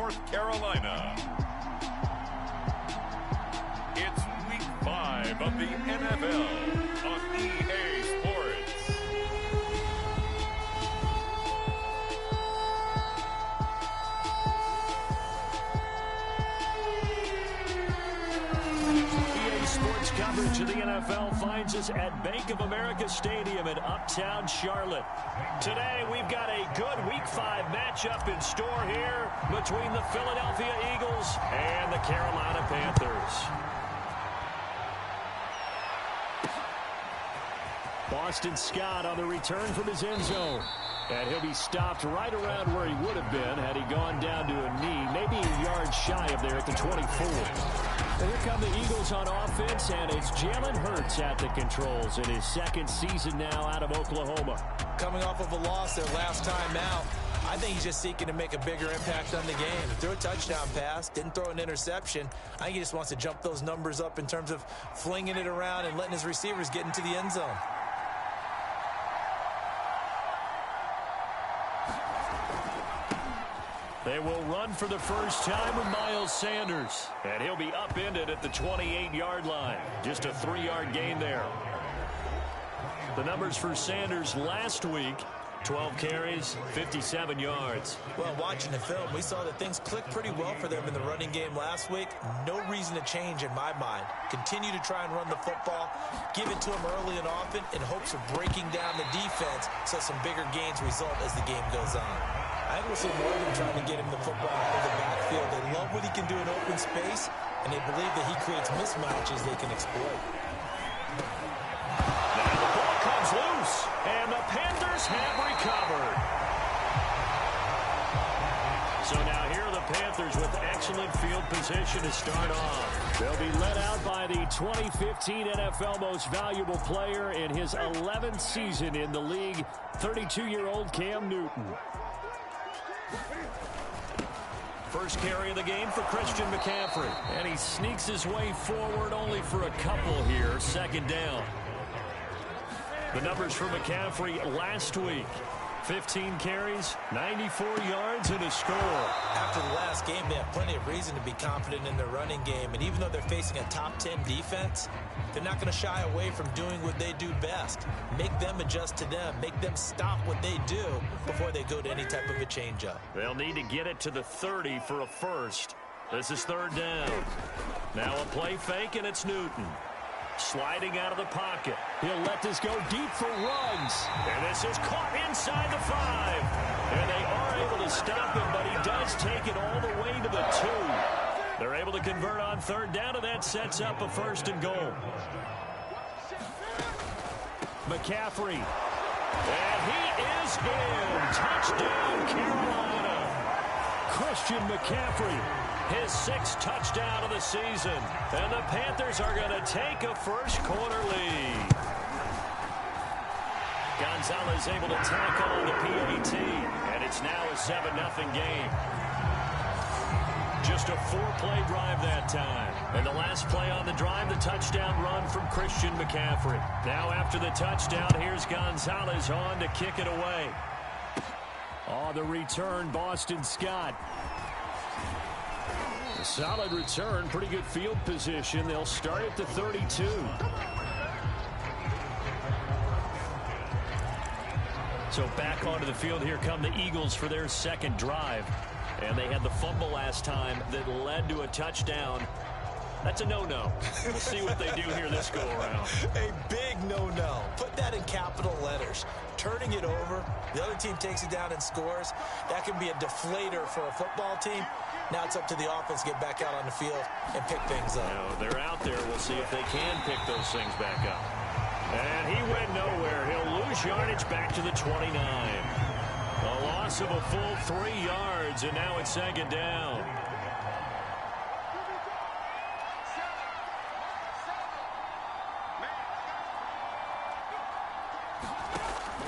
North Carolina. It's Week 5 of the NFL on EA Sports. EA Sports coverage of the NFL finds us at Bank of America Stadium in Uptown Charlotte. Today, we've got a good Week 5 matchup in store here between the Philadelphia Eagles and the Carolina Panthers. Boston Scott on the return from his end zone. And he'll be stopped right around where he would have been had he gone down to a knee, maybe a yard shy of there at the 24. And here come the Eagles on offense, and it's Jalen Hurts at the controls in his second season now out of Oklahoma. Coming off of a loss their last time out, I think he's just seeking to make a bigger impact on the game. He threw a touchdown pass, didn't throw an interception. I think he just wants to jump those numbers up in terms of flinging it around and letting his receivers get into the end zone. They will run for the first time with Miles Sanders. And he'll be upended at the 28-yard line. Just a 3-yard gain there. The numbers for Sanders last week, 12 carries, 57 yards. Well, watching the film, we saw that things clicked pretty well for them in the running game last week. No reason to change in my mind. Continue to try and run the football, give it to them early and often in hopes of breaking down the defense so some bigger gains result as the game goes on. I think we'll see more of them trying to get him the football out of the backfield. They love what he can do in open space, and they believe that he creates mismatches they can exploit. Now the ball comes loose, and the Panthers have recovered. So now here are the Panthers with excellent field position to start off. They'll be led out by the 2015 NFL Most Valuable Player in his 11th season in the league, 32-year-old Cam Newton. First carry of the game for Christian McCaffrey. And he sneaks his way forward only for a couple here. Second down. The numbers for McCaffrey last week. 15 carries, 94 yards, and a score. After the last game, they have plenty of reason to be confident in their running game. And even though they're facing a top 10 defense, they're not going to shy away from doing what they do best. Make them adjust to them. Make them stop what they do before they go to any type of a changeup. They'll need to get it to the 30 for a first. This is third down. Now a play fake, and it's Newton. Sliding out of the pocket. He'll let this go deep for runs. And this is caught inside the 5. And they are able to stop him, but he does take it all the way to the 2. They're able to convert on third down, and that sets up a first and goal. McCaffrey. And he is in. Touchdown, Carolina. Christian McCaffrey. His 6th touchdown of the season. And the Panthers are going to take a first-quarter lead. Gonzalez able to tackle on the PAT. And it's now a 7-0 game. Just a 4-play drive that time. And the last play on the drive, the touchdown run from Christian McCaffrey. Now after the touchdown, here's Gonzalez on to kick it away. On the return, Boston Scott. Solid return, pretty good field position. They'll start at the 32. So back onto the field, here come the Eagles for their second drive. And they had the fumble last time that led to a touchdown. That's a no-no. We'll see what they do here this go-around. A big no-no. Put that in capital letters. Turning it over, the other team takes it down and scores. That can be a deflator for a football team. Now it's up to the offense to get back out on the field and pick things up. No, they're out there. We'll see if they can pick those things back up. And he went nowhere. He'll lose yardage back to the 29. A loss of a full 3 yards, and now it's second down.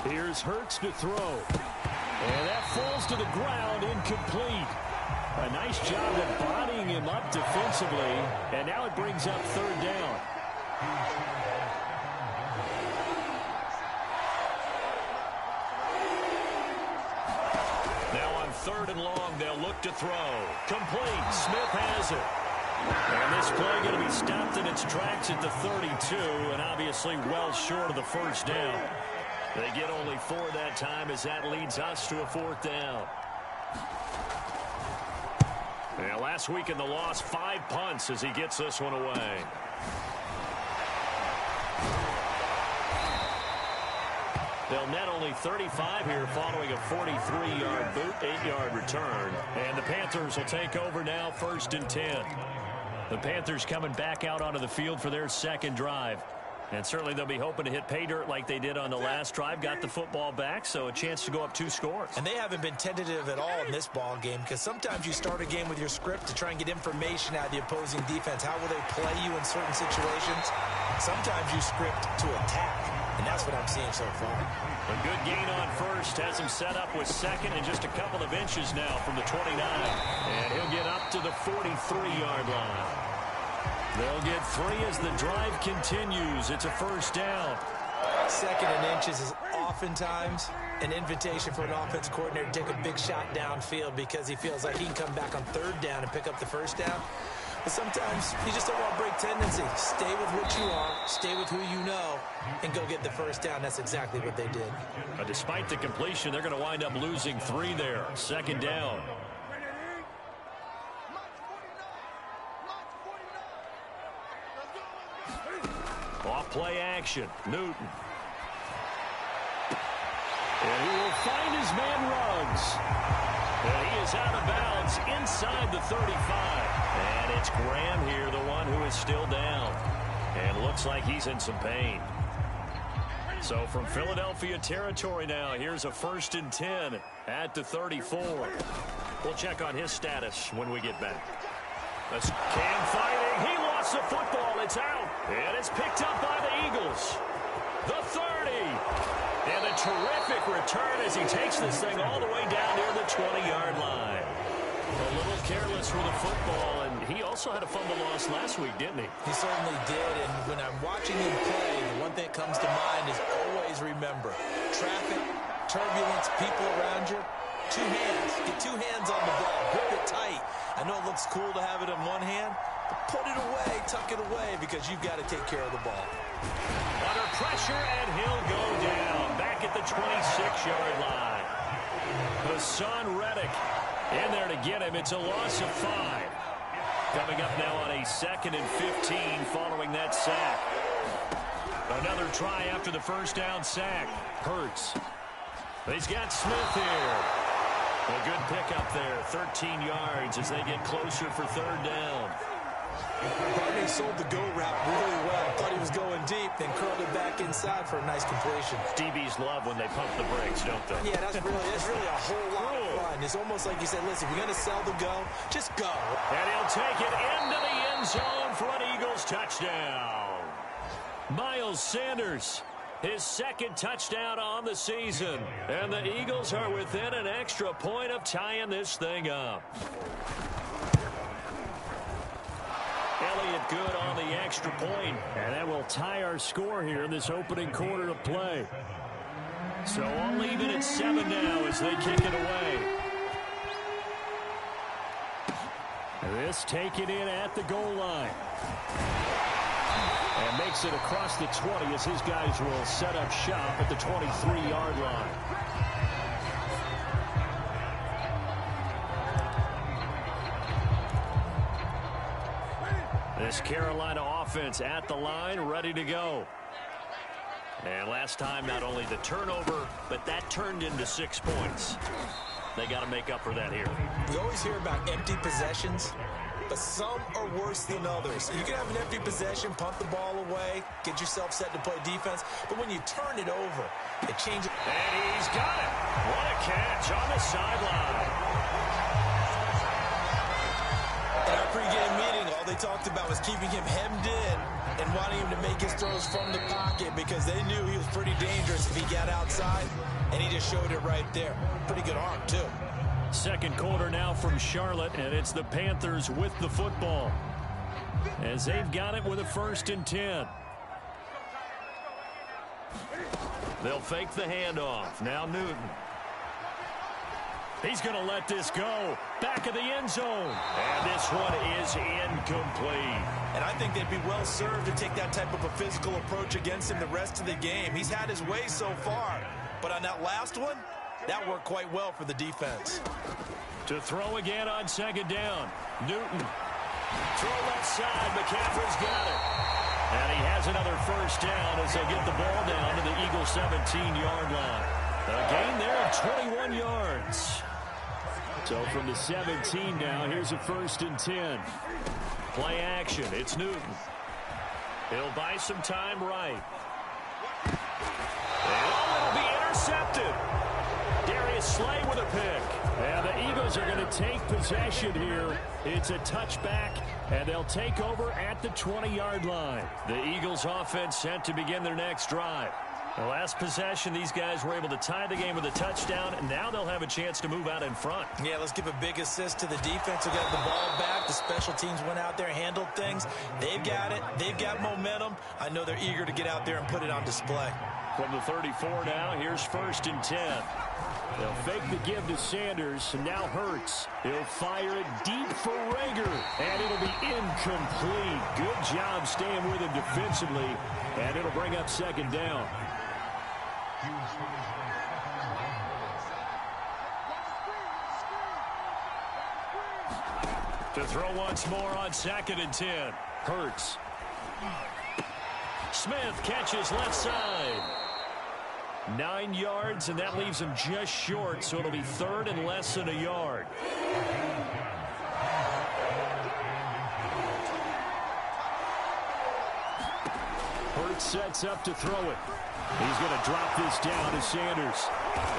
Here's Hurts to throw. And that falls to the ground, incomplete. A nice job of bodying him up defensively. And now it brings up third down. Now on 3rd and and long. They'll look to throw. Complete. Smith has it. And this play going to be stopped in its tracks at the 32, and obviously well short of the first down. They get only 4 that time as that leads us to a 4th down. And last week in the loss, 5 punts as he gets this one away. They'll net only 35 here following a 43-yard boot, 8-yard return. And the Panthers will take over now, 1st and 10. The Panthers coming back out onto the field for their second drive. And certainly they'll be hoping to hit pay dirt like they did on the last drive. Got the football back, so a chance to go up 2 scores. And they haven't been tentative at all in this ball game, because sometimes you start a game with your script to try and get information out of the opposing defense. How will they play you in certain situations? Sometimes you script to attack, and that's what I'm seeing so far. A good gain on first has him set up with second and just a couple of inches now from the 29. And he'll get up to the 43-yard line. They'll get 3 as the drive continues. It's a 1st down. 2nd and inches is oftentimes an invitation for an offense coordinator to take a big shot downfield because he feels like he can come back on 3rd down and pick up the 1st down. But sometimes you just don't want to break tendency. Stay with what you are, stay with who you know, and go get the 1st down. That's exactly what they did. But despite the completion, they're going to wind up losing 3 there. 2nd down. Off play action. Newton. And he will find his man Ruggs. And he is out of bounds inside the 35. And it's Graham here, the one who is still down. And looks like he's in some pain. So from Philadelphia territory now, here's a 1st and 10 at the 34. We'll check on his status when we get back. That's Cam fighting. He lost the football. It's out. And it's picked up by the Eagles. The 30. And a terrific return as he takes this thing all the way down near the 20-yard line. A little careless with the football, and he also had a fumble loss last week, didn't he? He certainly did, and when I'm watching him play, the one thing that comes to mind is always remember, traffic, turbulence, people around you, 2 hands. Get 2 hands on the ball. Grip it tight. I know it looks cool to have it in one hand, but put it away, tuck it away, because you've got to take care of the ball. Under pressure, and he'll go down back at the 26-yard line. Hassan Reddick in there to get him. It's a loss of 5. Coming up now on a 2nd and 15 following that sack. Another try after the 1st down sack. Hurts. He's got Smith here. A good pickup there. 13 yards as they get closer for 3rd down. Barney sold the go route really well. Thought he was going deep, then curled it back inside for a nice completion. DBs love when they pump the brakes, don't they? Yeah, that's really a whole lot of fun. It's almost like you said, listen, if you're going to sell the go, just go. And he'll take it into the end zone for an Eagles touchdown. Miles Sanders, his 2nd touchdown on the season. And the Eagles are within an extra point of tying this thing up. Elliott good on the extra point, and that will tie our score here in this opening quarter of play. So all even at 7 now as they kick it away. This taken in at the goal line. And makes it across the 20 as his guys will set up shop at the 23-yard line. This Carolina offense at the line, ready to go. And last time, not only the turnover, but that turned into 6 points. They got to make up for that here. We always hear about empty possessions, but some are worse than others. You can have an empty possession, punt the ball away, get yourself set to play defense, but when you turn it over, it changes. And he's got it. What a catch on the sideline. In our pregame meeting, all they talked about was keeping him hemmed in and wanting him to make his throws from the pocket because they knew he was pretty dangerous if he got outside, and he just showed it right there. Pretty good arm, too. 2nd quarter now from Charlotte, and it's the Panthers with the football as they've got it with a 1st and 10. They'll fake the handoff. Now Newton. He's going to let this go. Back of the end zone. And this one is incomplete. And I think they'd be well served to take that type of a physical approach against him the rest of the game. He's had his way so far. But on that last one, that worked quite well for the defense. To throw again on second down. Newton. Throw left side. McCaffrey's got it. And he has another first down as they get the ball down to the Eagles' 17-yard line. A gain there of 21 yards. So from the 17 now, here's a 1st and 10. Play action. It's Newton. He'll buy some time right. And it'll be intercepted. Darius Slay with a pick. And the Eagles are going to take possession here. It's a touchback, and they'll take over at the 20-yard line. The Eagles offense set to begin their next drive. The last possession, these guys were able to tie the game with a touchdown, and now they'll have a chance to move out in front. Yeah, let's give a big assist to the defense who got the ball back. The special teams went out there, handled things. They've got it. They've got momentum. I know they're eager to get out there and put it on display. From the 34 now, here's 1st and 10. They'll fake the give to Sanders, and now Hurts. He'll fire it deep for Rager, and it'll be incomplete. Good job staying with him defensively, and it'll bring up 2nd down. To throw once more on 2nd and 10. Hurts. Smith catches left side. 9 yards, and that leaves him just short, so it'll be 3rd and less than a yard. Hurts sets up to throw it. He's going to drop this down to Sanders.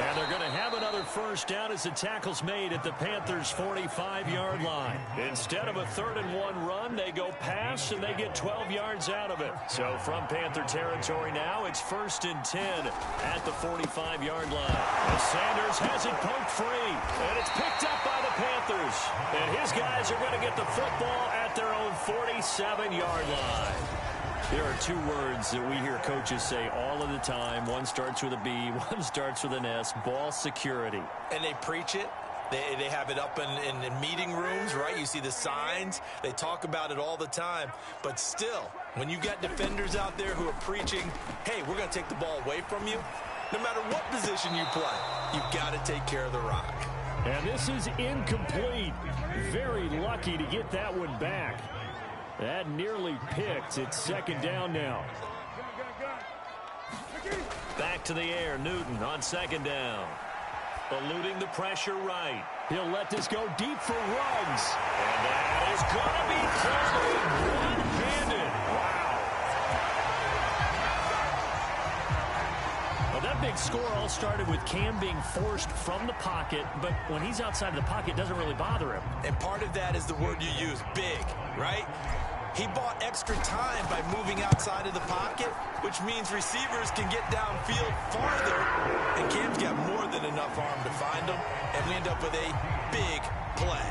And they're going to have another first down as the tackle's made at the Panthers' 45-yard line. Instead of a 3rd and 1 run, they go pass, and they get 12 yards out of it. So from Panther territory now, it's 1st and 10 at the 45-yard line. As Sanders has it poked free, and it's picked up by the Panthers. And his guys are going to get the football at their own 47-yard line. There are 2 words that we hear coaches say all of the time. One starts with a B, one starts with an S, ball security. And they preach it. They have it up in meeting rooms, right? You see the signs. They talk about it all the time. But still, when you got defenders out there who are preaching, hey, we're going to take the ball away from you, no matter what position you play, you've got to take care of the rock. And this is incomplete. Very lucky to get that one back. That nearly picked. It's 2nd down now. Back to the air. Newton on 2nd down. Eluding the pressure right. He'll let this go deep for Ruggs. And that is going to be caught one-handed. Wow. Well, that big score all started with Cam being forced from the pocket, but when he's outside of the pocket, it doesn't really bother him. And part of that is the word you use, big, right? He bought extra time by moving outside of the pocket, which means receivers can get downfield farther, and Cam's got more than enough arm to find him, and we end up with a big play.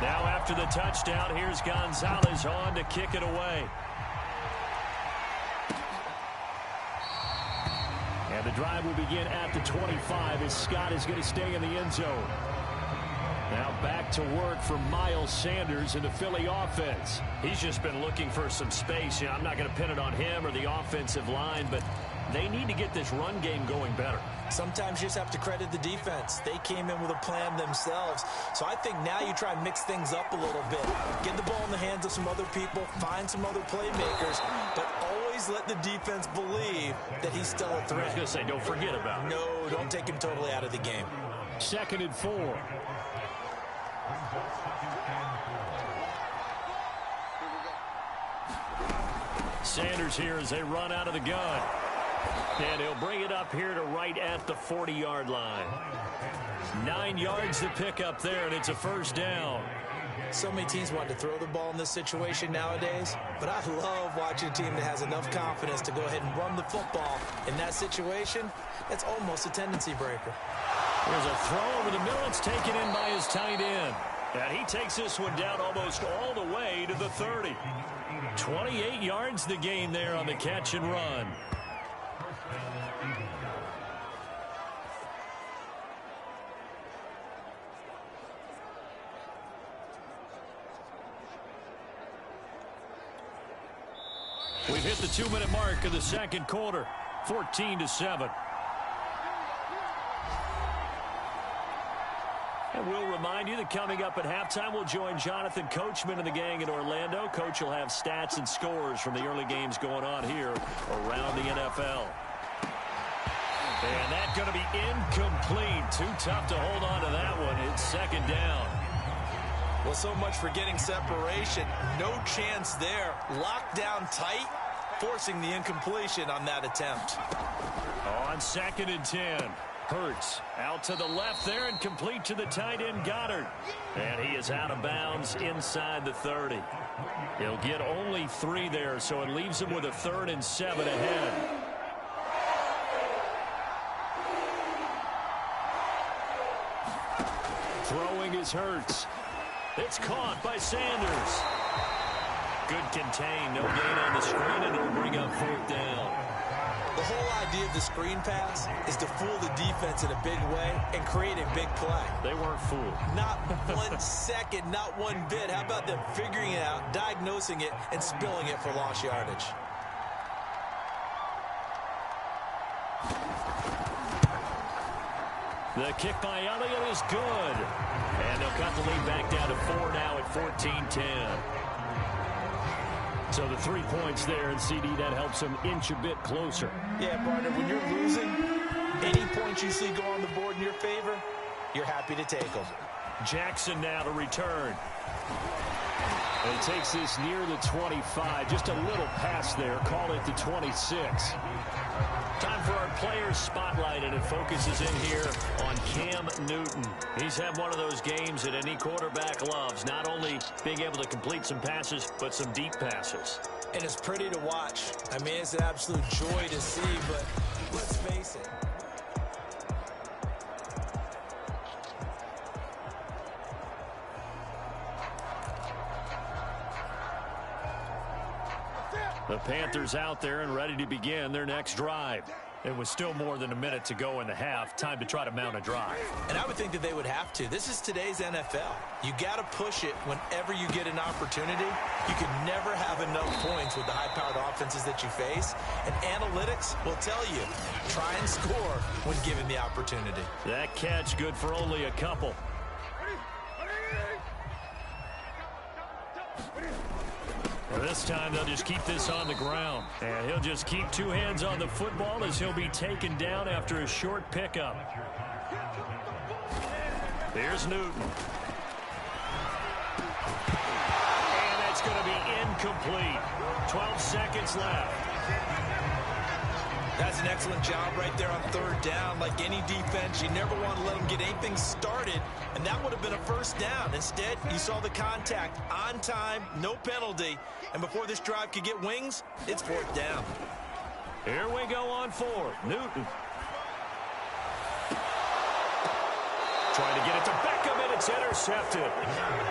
Now after the touchdown, here's Gonzalez on to kick it away. And the drive will begin at the 25 as Scott is going to stay in the end zone. Now back to work for Miles Sanders in the Philly offense. He's just been looking for some space. You know, I'm not going to pin it on him or the offensive line, but they need to get this run game going better. Sometimes you just have to credit the defense. They came in with a plan themselves. So I think now you try and mix things up a little bit. Get the ball in the hands of some other people, find some other playmakers, but always let the defense believe that he's still a threat. I was going to say, don't forget about him. No, don't take him totally out of the game. 2nd and 4. Sanders here as they run out of the gun. And he'll bring it up here to right at the 40-yard line. 9 yards to pick up there, and it's a 1st down. So many teams want to throw the ball in this situation nowadays, but I love watching a team that has enough confidence to go ahead and run the football. In that situation, that's almost a tendency breaker. There's a throw over the middle. It's taken in by his tight end. And he takes this one down almost all the way to the 30. 28 yards the gain there on the catch and run. We've hit the 2-minute mark of the second quarter, 14-7. And we'll remind you that coming up at halftime, we'll join Jonathan Coachman and the gang in Orlando. Coach will have stats and scores from the early games going on here around the NFL. And that's going to be incomplete. Too tough to hold on to that one. It's second down. Well, so much for getting separation. No chance there. Locked down tight, forcing the incompletion on that attempt. On 2nd and 10. Hurts out to the left there and complete to the tight end Goddard. And he is out of bounds inside the 30. He'll get only 3 there, so it leaves him with a 3rd and 7 ahead. Throwing is Hurts. It's caught by Sanders. Good contain. No gain on the screen, and it'll bring up 4th down. The whole idea of the screen pass is to fool the defense in a big way and create a big play. They weren't fooled. Not 1 second, not one bit. How about them figuring it out, diagnosing it, and spilling it for lost yardage? The kick by Elliott is good. And they'll cut the lead back down to 4 now at 14-10. So the 3 points there, and CD, that helps them inch a bit closer. Yeah, partner, when you're losing, any points you see go on the board in your favor, you're happy to take them. Jackson now to return. And he takes this near the 25. Just a little pass there. Call it the 26. Time for our players spotlight, and it focuses in here on Cam Newton. He's had one of those games that any quarterback loves, not only being able to complete some passes, but some deep passes. And it's pretty to watch. I mean, it's an absolute joy to see, but let's face it. The Panthers out there and ready to begin their next drive. It was still more than a minute to go in the half. Time to try to mount a drive. And I would think that they would have to. This is today's NFL. You got to push it whenever you get an opportunity. You can never have enough points with the high-powered offenses that you face. And analytics will tell you, try and score when given the opportunity. That catch good for only a couple. This time they'll just keep this on the ground. And he'll just keep 2 hands on the football as he'll be taken down after a short pickup. Here's Newton. And that's going to be incomplete. 12 seconds left. That's an excellent job right there on 3rd down. Like any defense, you never want to let them get anything started, and that would have been a 1st down. Instead, you saw the contact on time, no penalty, and before this drive could get wings, it's 4th down. Here we go on 4. Newton. Trying to get it to Beckham, and it's intercepted.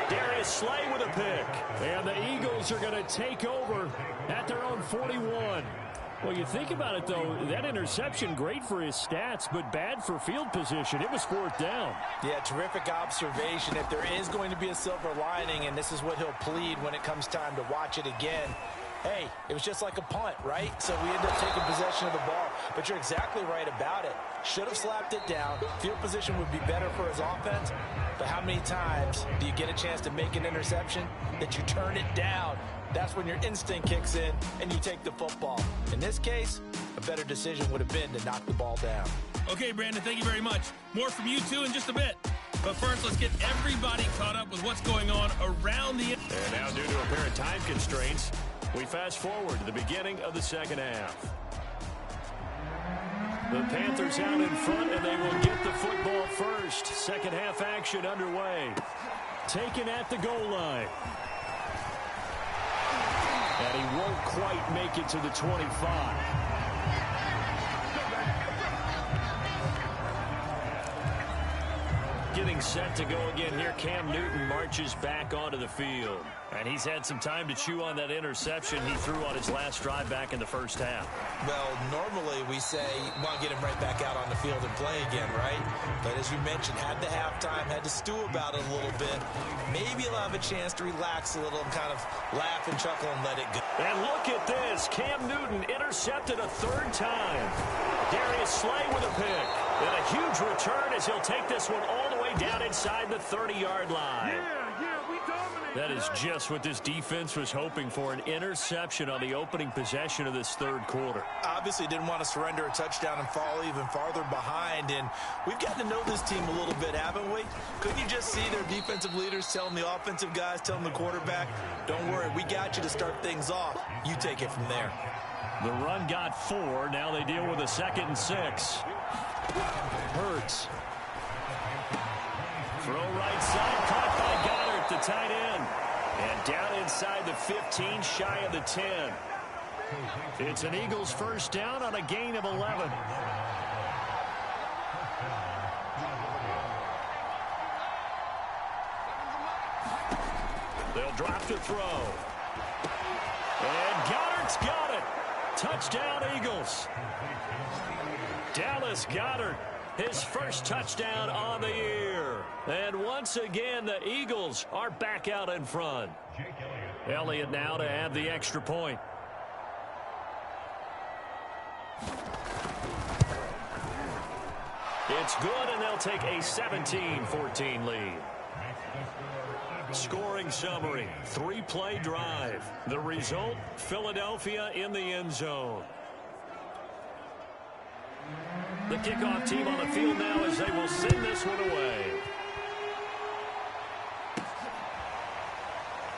Darius Slay with a pick. And the Eagles are going to take over at their own 41. Well, you think about it, though, that interception, great for his stats, but bad for field position. It was 4th down. Yeah, terrific observation. If there is going to be a silver lining, and this is what he'll plead when it comes time to watch it again, hey, it was just like a punt, right? So we end up taking possession of the ball. But you're exactly right about it. Should have slapped it down. Field position would be better for his offense. But how many times do you get a chance to make an interception that you turn it down? That's when your instinct kicks in and you take the football. In this case, a better decision would have been to knock the ball down. Okay, Brandon, thank you very much. More from you two in just a bit. But first, let's get everybody caught up with what's going on around the... And now, due to apparent time constraints, we fast forward to the beginning of the second half. The Panthers out in front, and they will get the football first. Second half action underway. Taken at the goal line. And he won't quite make it to the 25. Getting set to go again here. Cam Newton marches back onto the field. And he's had some time to chew on that interception he threw on his last drive back in the first half. Well, normally we say, want to get him right back out on the field and play again, right? But as you mentioned, had the halftime, had to stew about it a little bit. Maybe he'll have a chance to relax a little and kind of laugh and chuckle and let it go. And look at this. Cam Newton intercepted a third time. Darius Slay with a pick. And a huge return as he'll take this one all the way down inside the 30-yard line. That is just what this defense was hoping for, an interception on the opening possession of this third quarter. Obviously didn't want to surrender a touchdown and fall even farther behind, and we've gotten to know this team a little bit, haven't we? Couldn't you just see their defensive leaders telling the offensive guys, telling the quarterback, don't worry, we got you to start things off. You take it from there. The run got 4. Now they deal with a 2nd and 6. Hurts. Throw right side, caught by Goddard, the tight end. And down inside the 15, shy of the 10. It's an Eagles first down on a gain of 11. They'll drop to throw. And Goddard's got it. Touchdown, Eagles. Dallas Goedert, his first touchdown on the year. And once again, the Eagles are back out in front. Elliott now to add the extra point. It's good, and they'll take a 17-14 lead. Scoring summary, 3-play drive. The result, Philadelphia in the end zone. The kickoff team on the field now as they will send this one away.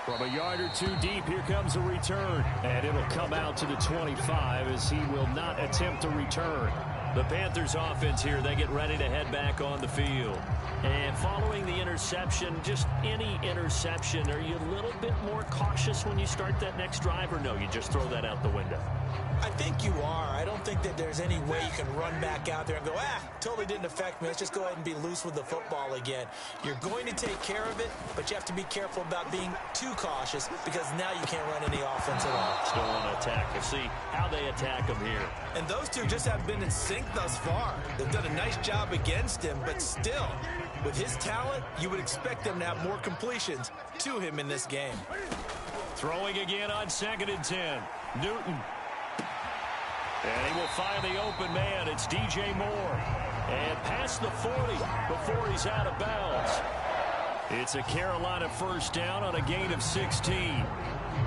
From a yard or two deep, here comes a return. And it'll come out to the 25 as he will not attempt to return. The Panthers offense here, they get ready to head back on the field. And following the interception, just any interception, are you a little bit more cautious when you start that next drive, or no, you just throw that out the window? I think you are. I don't think that there's any way you can run back out there and go, totally didn't affect me. Let's just go ahead and be loose with the football again. You're going to take care of it, but you have to be careful about being too cautious because now you can't run any offense at all. Still want to attack. We'll see how they attack him here. And those two just haven't been in sync thus far. They've done a nice job against him, but still, with his talent, you would expect them to have more completions to him in this game. Throwing again on 2nd and 10. Newton. And he will find the open man. It's DJ Moore. And past the 40 before he's out of bounds. It's a Carolina first down on a gain of 16.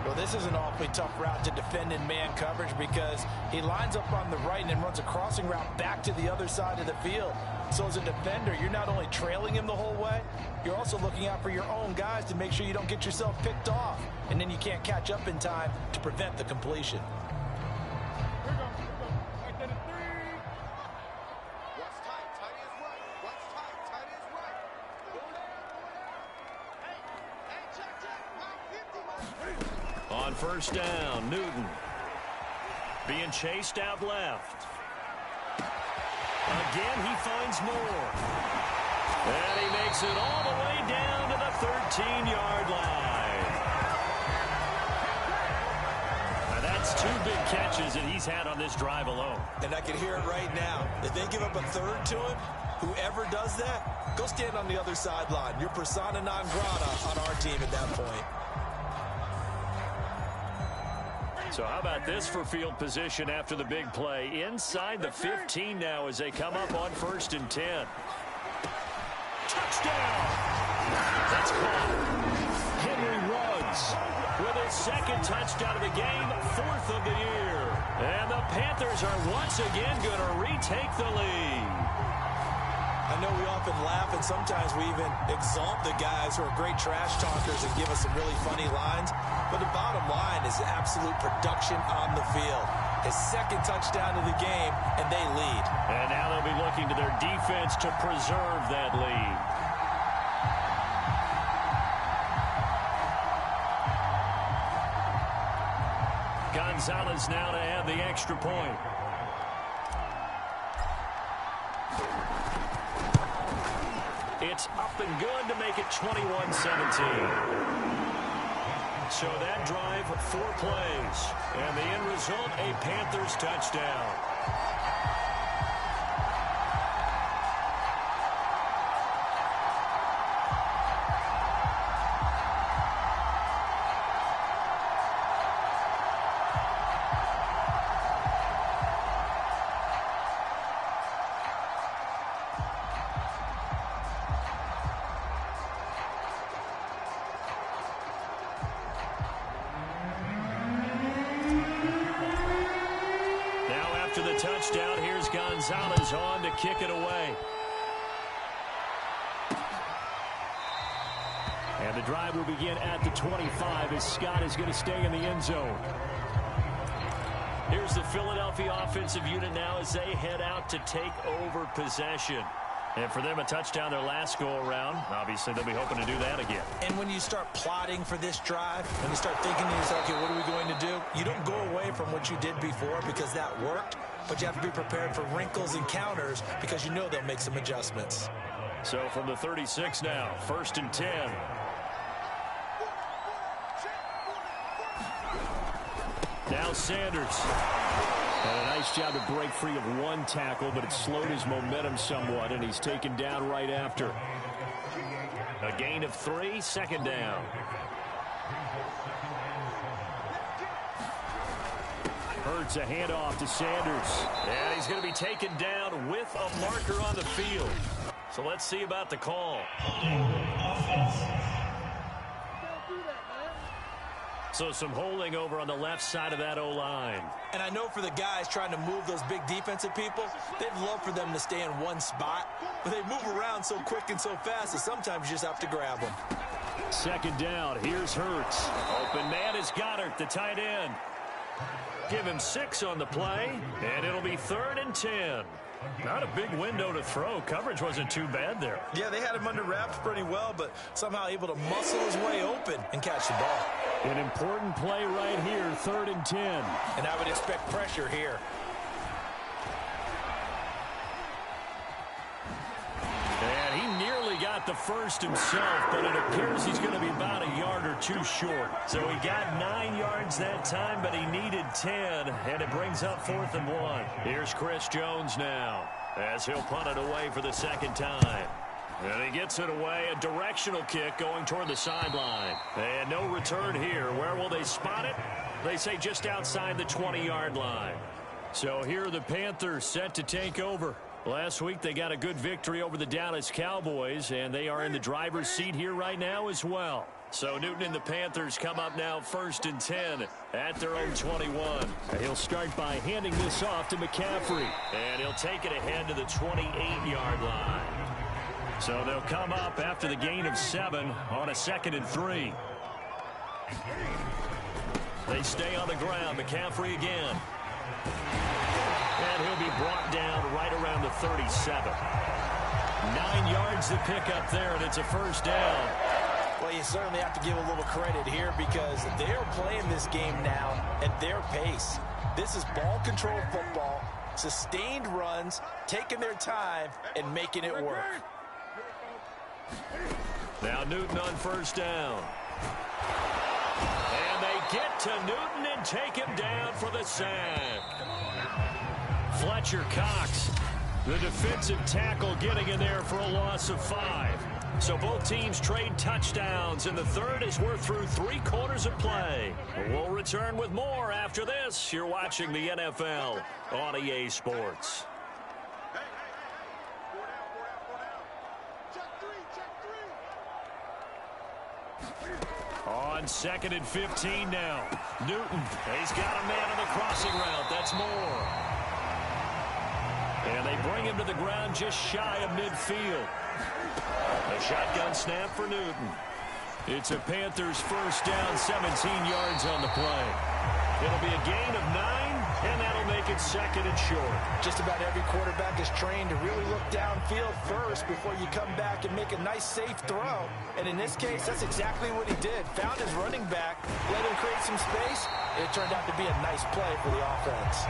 Well, this is an awfully tough route to defend in man coverage because he lines up on the right and then runs a crossing route back to the other side of the field. So as a defender, you're not only trailing him the whole way, you're also looking out for your own guys to make sure you don't get yourself picked off. And then you can't catch up in time to prevent the completion. On first down, Newton being chased out left. Again, he finds Moore. And he makes it all the way down to the 13-yard line. Now that's 2 big catches that he's had on this drive alone. And I can hear it right now. If they give up a third to him, whoever does that, go stand on the other sideline. You're persona non grata on our team at that point. So how about this for field position after the big play? Inside the 15 now as they come up on 1st and 10. Touchdown! That's caught. Henry Ruggs with his 2nd touchdown of the game, 4th of the year. And the Panthers are once again going to retake the lead. I know we often laugh and sometimes we even exalt the guys who are great trash talkers and give us some really funny lines. But the bottom line is absolute production on the field. His 2nd touchdown of the game, and they lead. And now they'll be looking to their defense to preserve that lead. Gonzalez now to add the extra point. It's up and good to make it 21-17. So that drive, 4 plays. And the end result, a Panthers touchdown. After the touchdown, here's Gonzalez on to kick it away. And the drive will begin at the 25 as Scott is going to stay in the end zone. Here's the Philadelphia offensive unit now as they head out to take over possession. And for them, a touchdown their last go-around. Obviously, they'll be hoping to do that again. And when you start plotting for this drive, and you start thinking to yourself, okay, what are we going to do? You don't go away from what you did before because that worked, but you have to be prepared for wrinkles and counters because you know they'll make some adjustments. So from the 36 now, 1st and 10. Now Sanders. And a nice job to break free of one tackle, but it slowed his momentum somewhat, and he's taken down right after. A gain of 3, 2nd down. Hurts a handoff to Sanders. And he's going to be taken down with a marker on the field. So let's see about the call. So some holding over on the left side of that O-line. And I know for the guys trying to move those big defensive people, they'd love for them to stay in one spot. But they move around so quick and so fast that sometimes you just have to grab them. 2nd down. Here's Hurts. Open man is Goddard, the tight end. Give him 6 on the play, and it'll be 3rd and 10. Not a big window to throw. Coverage wasn't too bad there. Yeah, they had him under wraps pretty well, but somehow able to muscle his way open and catch the ball. An important play right here, 3rd and 10. And I would expect pressure here. And he nearly got the first himself, but it appears he's going to be about a yard or 2 short. So he got 9 yards that time, but he needed 10, and it brings up 4th and 1. Here's Chris Jones now, as he'll punt it away for the 2nd time. And he gets it away, a directional kick going toward the sideline. And no return here. Where will they spot it? They say just outside the 20-yard line. So here are the Panthers set to take over. Last week they got a good victory over the Dallas Cowboys, and they are in the driver's seat here right now as well. So Newton and the Panthers come up now 1st and 10 at their own 21. He'll start by handing this off to McCaffrey. And he'll take it ahead to the 28-yard line. So they'll come up after the gain of 7 on a 2nd and 3. They stay on the ground. McCaffrey again. And he'll be brought down right around the 37. 9 yards to pick up there, and it's a 1st down. Well, you certainly have to give a little credit here because they're playing this game now at their pace. This is ball control football, sustained runs, taking their time, and making it work. Now Newton on 1st down. And they get to Newton and take him down for the sack. Fletcher Cox, the defensive tackle, getting in there for a loss of 5. So both teams trade touchdowns in the 3rd as we're through 3 quarters of play. We'll return with more after this. You're watching the NFL on EA Sports. On 2nd and 15 now. Newton, he's got a man on the crossing route. That's Moore. And they bring him to the ground just shy of midfield. A shotgun snap for Newton. It's a Panthers 1st down, 17 yards on the play. It'll be a gain of 9, and that'll make it 2nd and short. Just about every quarterback is trained to really look downfield first before you come back and make a nice, safe throw. And in this case, that's exactly what he did. Found his running back, let him create some space, and it turned out to be a nice play for the offense.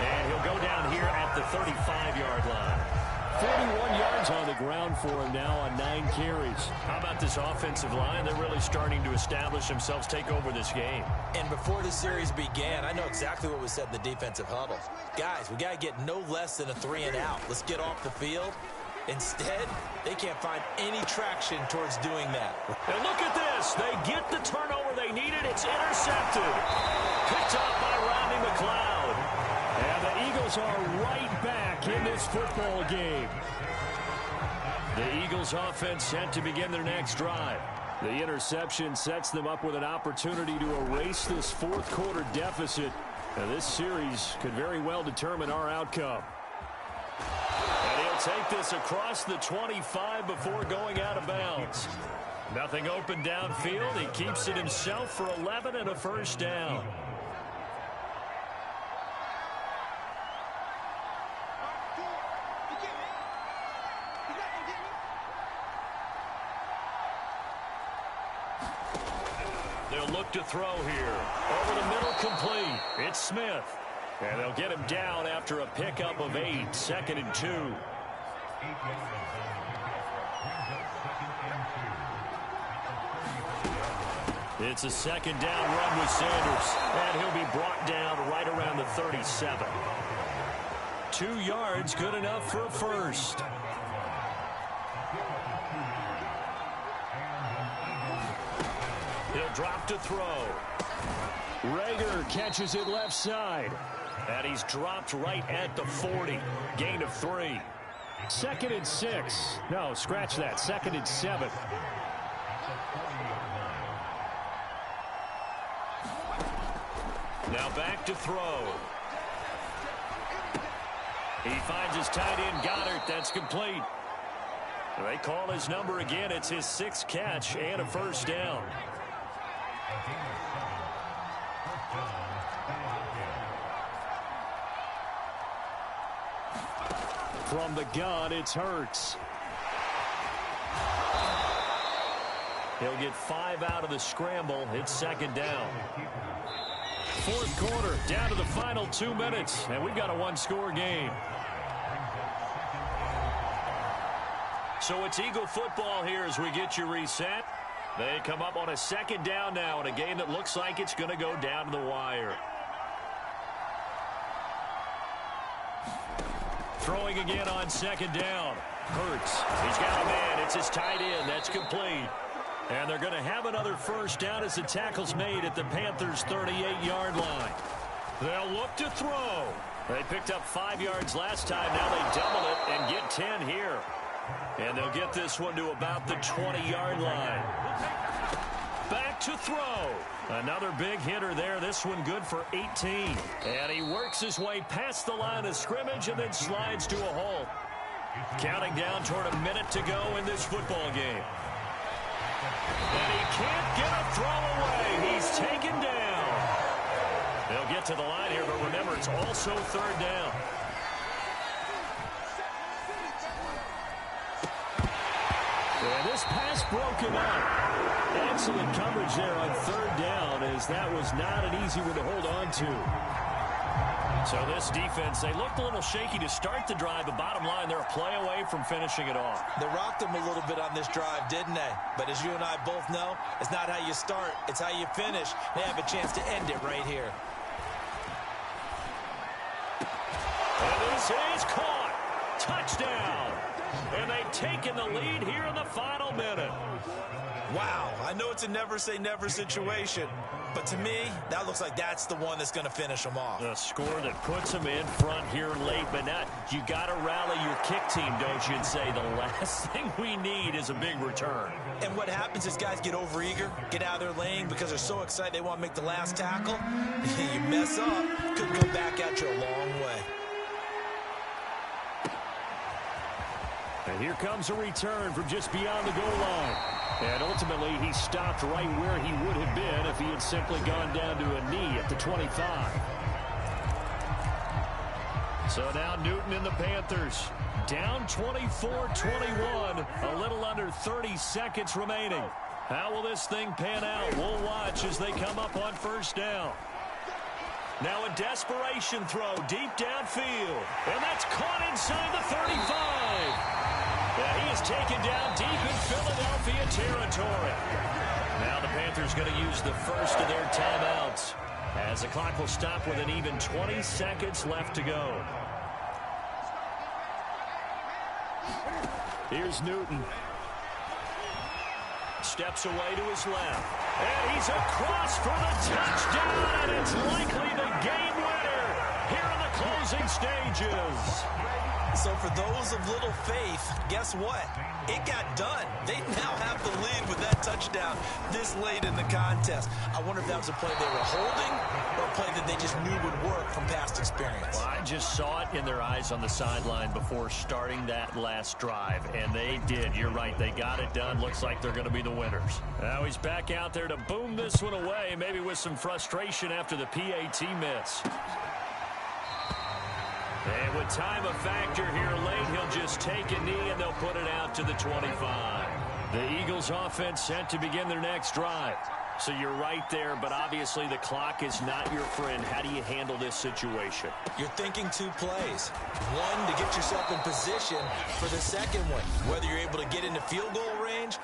And he'll go down here at the 35-yard line. 41 yards on the ground for him now on 9 carries. How about this offensive line? They're really starting to establish themselves, take over this game. And before the series began, I know exactly what was said in the defensive huddle. Guys, we got to get no less than a 3 and out. Let's get off the field. Instead, they can't find any traction towards doing that. And look at this. They get the turnover they needed. It's intercepted. Picked up by Rodney McLeod. And the Eagles are right back in this football game. The Eagles offense set to begin their next drive. The interception sets them up with an opportunity to erase this fourth quarter deficit. Now, this series could very well determine our outcome. And he'll take this across the 25 before going out of bounds. Nothing open downfield. He keeps it himself for 11 and a first down. They'll look to throw here. Over the middle, complete. It's Smith. And they'll get him down after a pickup of 8, 2nd and 2. It's a 2nd down run with Sanders. And he'll be brought down right around the 37. 2 yards, good enough for a first. He'll drop to throw. Reagor catches it left side. And he's dropped right at the 40. Gain of 3. 2nd and 6. No, scratch that. 2nd and 7. Now back to throw. He finds his tight end, Goddard. That's complete. They call his number again. It's his 6th catch and a first down. From the gun, it's Hurts. He'll get 5 out of the scramble. It's 2nd down. Fourth quarter, down to the final 2 minutes, and we've got a 1-score game. So it's Eagle football here as we get you reset. They come up on a 2nd down now in a game that looks like it's going to go down to the wire. Throwing again on 2nd down. Hurts. He's got a man. It's his tight end. That's complete. And they're going to have another first down as the tackle's made at the Panthers' 38-yard line. They'll look to throw. They picked up 5 yards last time. Now they double it and get 10 here. And they'll get this one to about the 20-yard line. Back to throw. Another big hitter there. This one good for 18. And he works his way past the line of scrimmage and then slides to a halt. Counting down toward a minute to go in this football game. And he can't get a throw away. He's taken down. They'll get to the line here, but remember, it's also 3rd down. And this pass broken up. Excellent coverage there on 3rd down, as that was not an easy one to hold on to. So this defense, they looked a little shaky to start the drive, but bottom line, they're a play away from finishing it off. They rocked them a little bit on this drive, didn't they? But as you and I both know, it's not how you start, it's how you finish. They have a chance to end it right here. And this is caught. Touchdown. And they've taken the lead here in the final minute. Wow, I know it's a never-say-never situation, but to me, that looks like that's the one that's going to finish them off. A score that puts them in front here late, but not. You got to rally your kick team, don't you, and say the last thing we need is a big return. And what happens is guys get overeager, get out of their lane because they're so excited they want to make the last tackle. You mess up, could come back at you a long way. And here comes a return from just beyond the goal line. And ultimately, he stopped right where he would have been if he had simply gone down to a knee at the 25. So now Newton and the Panthers down 24-21, a little under 30 seconds remaining. How will this thing pan out? We'll watch as they come up on 1st down. Now a desperation throw deep downfield. And that's caught inside the 35. Yeah, he is taken down deep in Philadelphia territory. Now the Panthers going to use the first of their timeouts, as the clock will stop with an even 20 seconds left to go. Here's Newton. Steps away to his left. And he's across for the touchdown, and it's likely the game winner here in the closing stages. So for those of little faith, guess what? It got done. They now have the lead with that touchdown this late in the contest. I wonder if that was a play they were holding or a play that they just knew would work from past experience. Well, I just saw it in their eyes on the sideline before starting that last drive, and they did. You're right. They got it done. Looks like they're going to be the winners. Now he's back out there to boom this one away, maybe with some frustration after the PAT miss. And with time a factor here late, he'll just take a knee and they'll put it out to the 25. The Eagles offense set to begin their next drive. So you're right there, but obviously the clock is not your friend. How do you handle this situation? You're thinking two plays. One, to get yourself in position for the second one, whether you're able to get into field goal range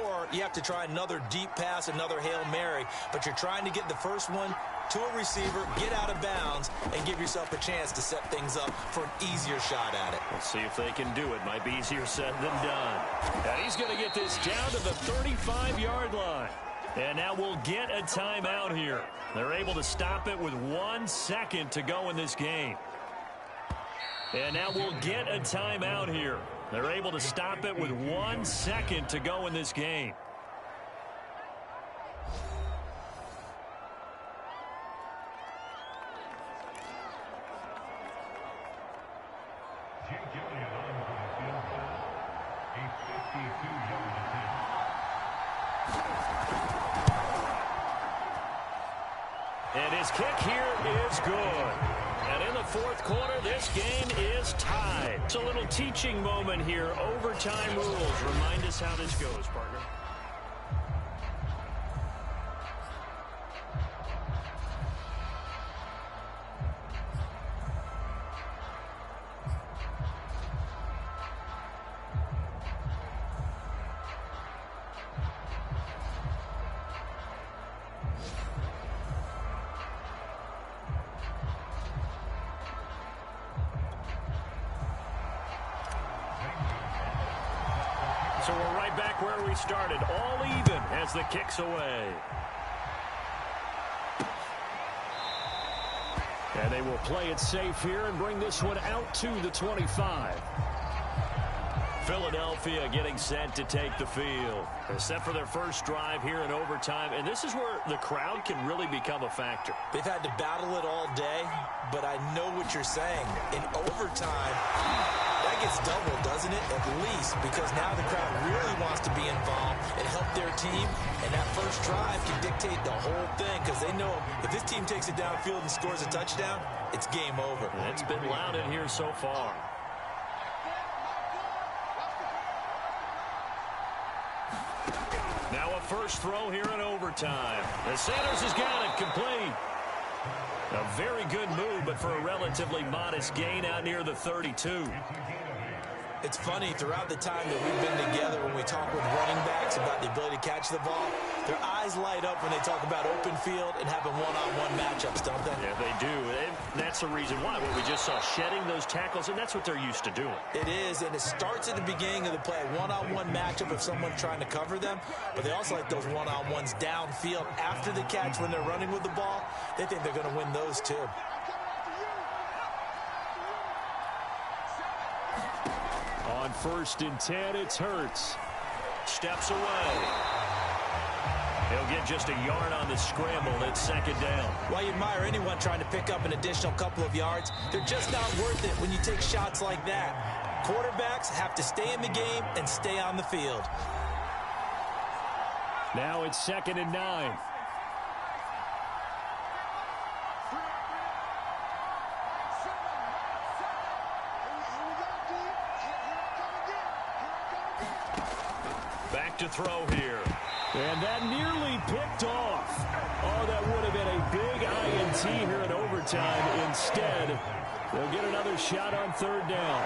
or you have to try another deep pass, another Hail Mary, but you're trying to get the first one to a receiver, get out of bounds, and give yourself a chance to set things up for an easier shot at it. Let's see if they can do it. Might be easier said than done. And he's going to get this down to the 35-yard line. And now we'll get a timeout here. They're able to stop it with 1 second to go in this game. And now we'll get a timeout here. They're able to stop it with 1 second to go in this game. And his kick here is good. And in the fourth quarter, this game is tied. It's a little teaching moment here. Overtime rules. Remind us how this goes, partner. So we're right back where we started, all even as the kick's away. And they will play it safe here and bring this one out to the 25. Philadelphia getting set to take the field. They're set for their first drive here in overtime, and this is where the crowd can really become a factor. They've had to battle it all day, but I know what you're saying. In overtime, that gets doubled, doesn't it? At least, because now the crowd really wants to be involved and help their team, and that first drive can dictate the whole thing because they know if this team takes it downfield and scores a touchdown, it's game over. And it's been loud in here so far. Now a first throw here in overtime. And Sanders has got it complete. A very good move, but for a relatively modest gain out near the 32. It's funny, throughout the time that we've been together, when we talk with running backs about the ability to catch the ball, their eyes light up when they talk about open field and having one-on-one matchups, don't they? Yeah, they do. And that's the reason why. What we just saw, shedding those tackles, and that's what they're used to doing. It is, and it starts at the beginning of the play, one-on-one matchup if someone's trying to cover them, but they also like those one-on-ones downfield after the catch when they're running with the ball. They think they're going to win those too. On 1st and 10, it's Hurts. Steps away. He'll get just a yard on the scramble. It's second down. While you admire anyone trying to pick up an additional couple of yards, they're just not worth it when you take shots like that. Quarterbacks have to stay in the game and stay on the field. Now it's 2nd and 9. Back to throw here. And that nearly picked off. Oh, that would have been a big INT here in overtime. Instead, they'll get another shot on third down.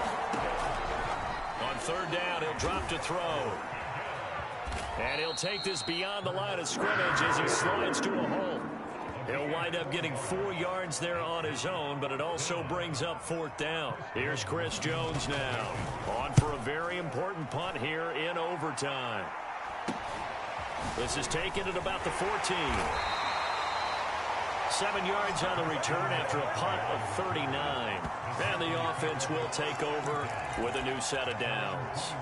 On third down, he'll drop to throw. And he'll take this beyond the line of scrimmage as he slides to a hole. He'll wind up getting 4 yards there on his own, but it also brings up fourth down. Here's Chris Jones now, on for a very important punt here in overtime. This is taken at about the 14. 7 yards on the return after a punt of 39. And the offense will take over with a new set of downs.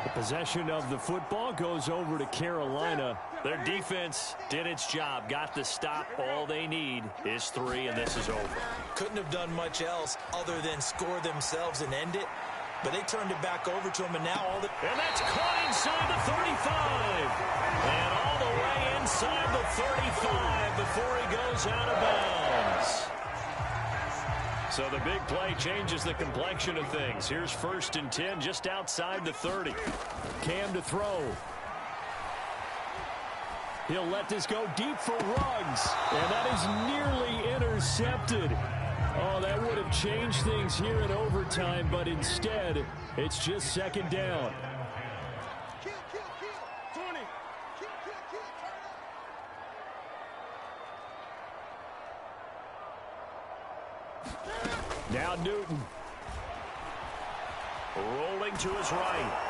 The possession of the football goes over to Carolina. Their defense did its job, got the stop. All they need is 3, and this is over. Couldn't have done much else other than score themselves and end it. But they turned it back over to him, and now all the... And that's caught inside the 35. And all the way inside the 35 before he goes out of bounds. So the big play changes the complexion of things. Here's 1st and 10 just outside the 30. Cam to throw. He'll let this go deep for Ruggs. And that is nearly intercepted. Oh, that would have changed things here in overtime, but instead, it's just 2nd down. Now Newton. Rolling to his right.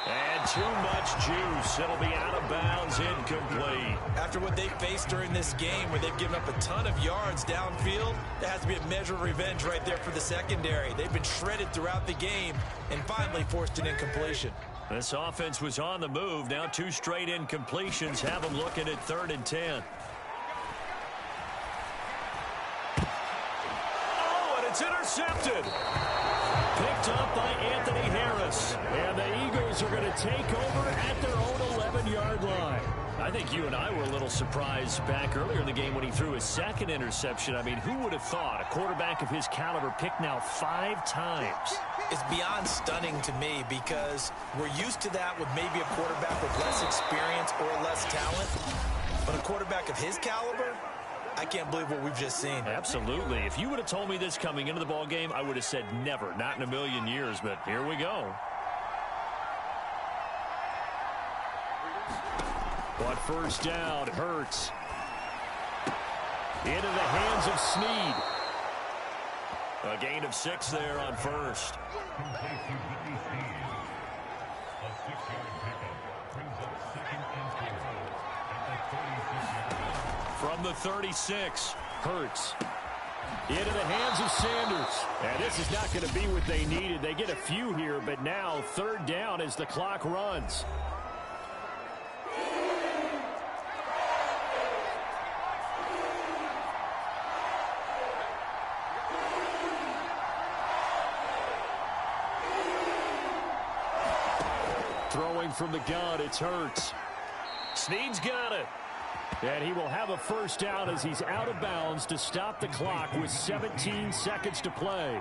And too much juice. It'll be out of bounds, incomplete. After what they faced during this game where they've given up a ton of yards downfield, there has to be a measure of revenge right there for the secondary. They've been shredded throughout the game and finally forced an incompletion. This offense was on the move. Now 2 straight incompletions have them looking at 3rd and 10. It's intercepted. Picked up by Anthony Harris. And the Eagles are going to take over at their own 11-yard line. I think you and I were a little surprised back earlier in the game when he threw his 2nd interception. I mean, who would have thought a quarterback of his caliber picked now 5 times? It's beyond stunning to me because we're used to that with maybe a quarterback with less experience or less talent. But a quarterback of his caliber, I can't believe what we've just seen. Absolutely. If you would have told me this coming into the ball game, I would have said never, not in a million years, but here we go. But 1st down, Hurts. Into the hands of Snead. A gain of 6 there on 1st. From the 36, Hurts. Into the hands of Sanders. And this is not going to be what they needed. They get a few here, but now 3rd down as the clock runs. Throwing from the gun, it's Hurts. Snead's got it. And he will have a 1st down as he's out of bounds to stop the clock with 17 seconds to play.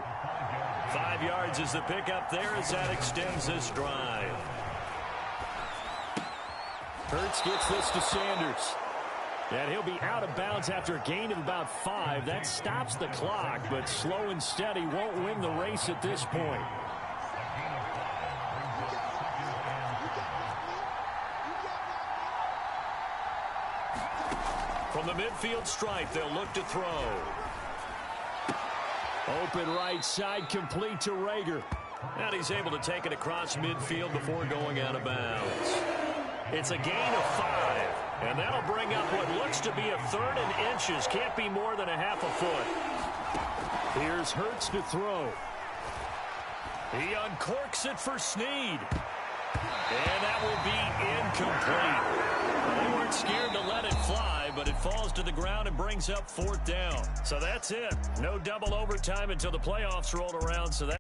5 yards is the pickup there as that extends this drive. Hurts gets this to Sanders. And he'll be out of bounds after a gain of about 5. That stops the clock, but slow and steady won't win the race at this point. From the midfield stripe, they'll look to throw. Open right side, complete to Rager. And he's able to take it across midfield before going out of bounds. It's a gain of 5. And that'll bring up what looks to be a 3rd and inches. Can't be more than a half a foot. Here's Hurts to throw. He uncorks it for Snead. And that will be incomplete. They weren't scared to let it fly, but it falls to the ground and brings up 4th down. So that's it. No double overtime until the playoffs roll around, so that